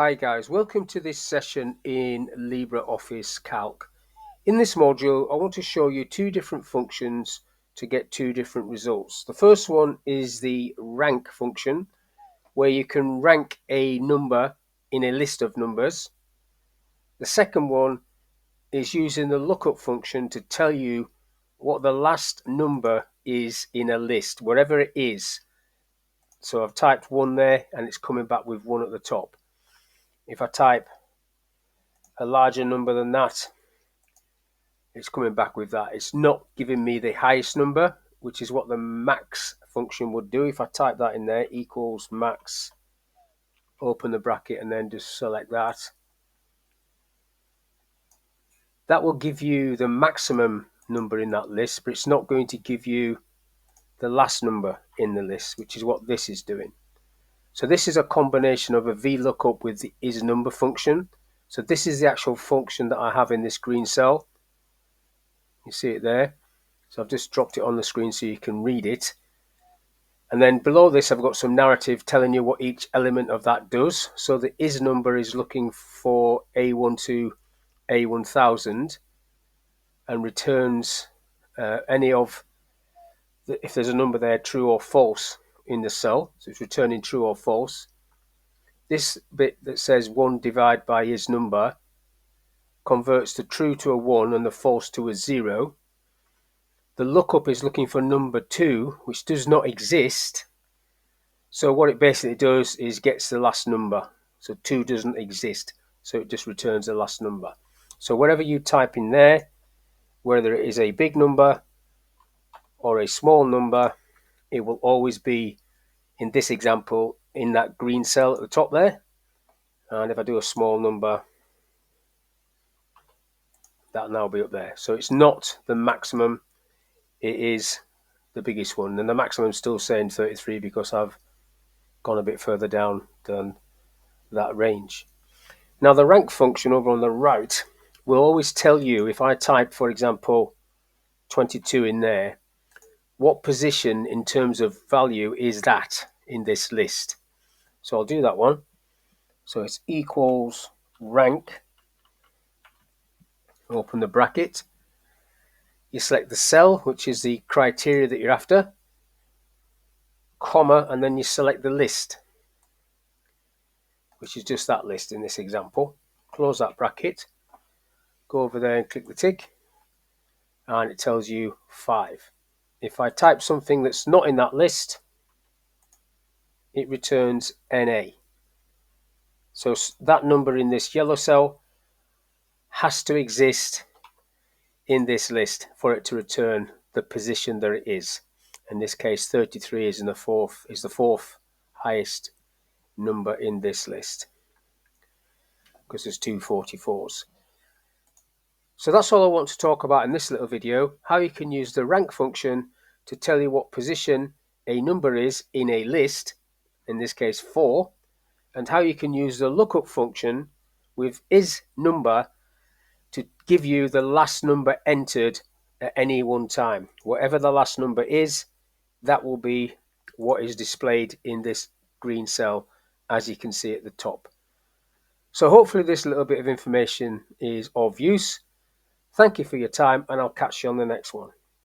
Hi guys, welcome to this session in LibreOffice Calc. In this module, I want to show you two different functions to get two different results. The first one is the rank function, where you can rank a number in a list of numbers. The second one is using the lookup function to tell you what the last number is in a list, wherever it is. So I've typed 1 there and it's coming back with 1 at the top. If I type a larger number than that, it's coming back with that. It's not giving me the highest number, which is what the max function would do. If I type that in there, equals max, open the bracket and then just select that. That will give you the maximum number in that list, but it's not going to give you the last number in the list, which is what this is doing. So this is a combination of a VLOOKUP with the ISNUMBER function. So this is the actual function that I have in this green cell. You see it there. So I've just dropped it on the screen so you can read it. And then below this, I've got some narrative telling you what each element of that does. So the ISNUMBER is looking for A1 to A1000 and returns any of, if there's a number there, true or false in the cell. So it's returning true or false. This bit that says 1 divided by ISNUMBER converts the true to a 1 and the false to a 0. The lookup is looking for number 2, which does not exist. So what it basically does is gets the last number. So 2 doesn't exist, so it just returns the last number. So whatever you type in there, whether it is a big number or a small number, it will always be, in this example, in that green cell at the top there. And if I do a small number, that'll now be up there. So it's not the maximum, it is the biggest one. And the maximum is still saying 33 because I've gone a bit further down than that range. Now the rank function over on the right will always tell you, if I type, for example, 22 in there, what position in terms of value is that in this list. So I'll do that one. So it's equals rank, open the bracket, you select the cell, which is the criteria that you're after, comma, and then you select the list, which is just that list in this example. Close that bracket, go over there and click the tick, and it tells you 5. If I type something that's not in that list, it returns NA. So that number in this yellow cell has to exist in this list for it to return the position that it is. In this case, 33 is the fourth highest number in this list because there's two 44s. So that's all I want to talk about in this little video, how you can use the rank function to tell you what position a number is in a list, in this case 4, and how you can use the lookup function with ISNUMBER to give you the last number entered at any one time. Whatever the last number is, that will be what is displayed in this green cell, as you can see at the top. So hopefully this little bit of information is of use. Thank you for your time, and I'll catch you on the next one.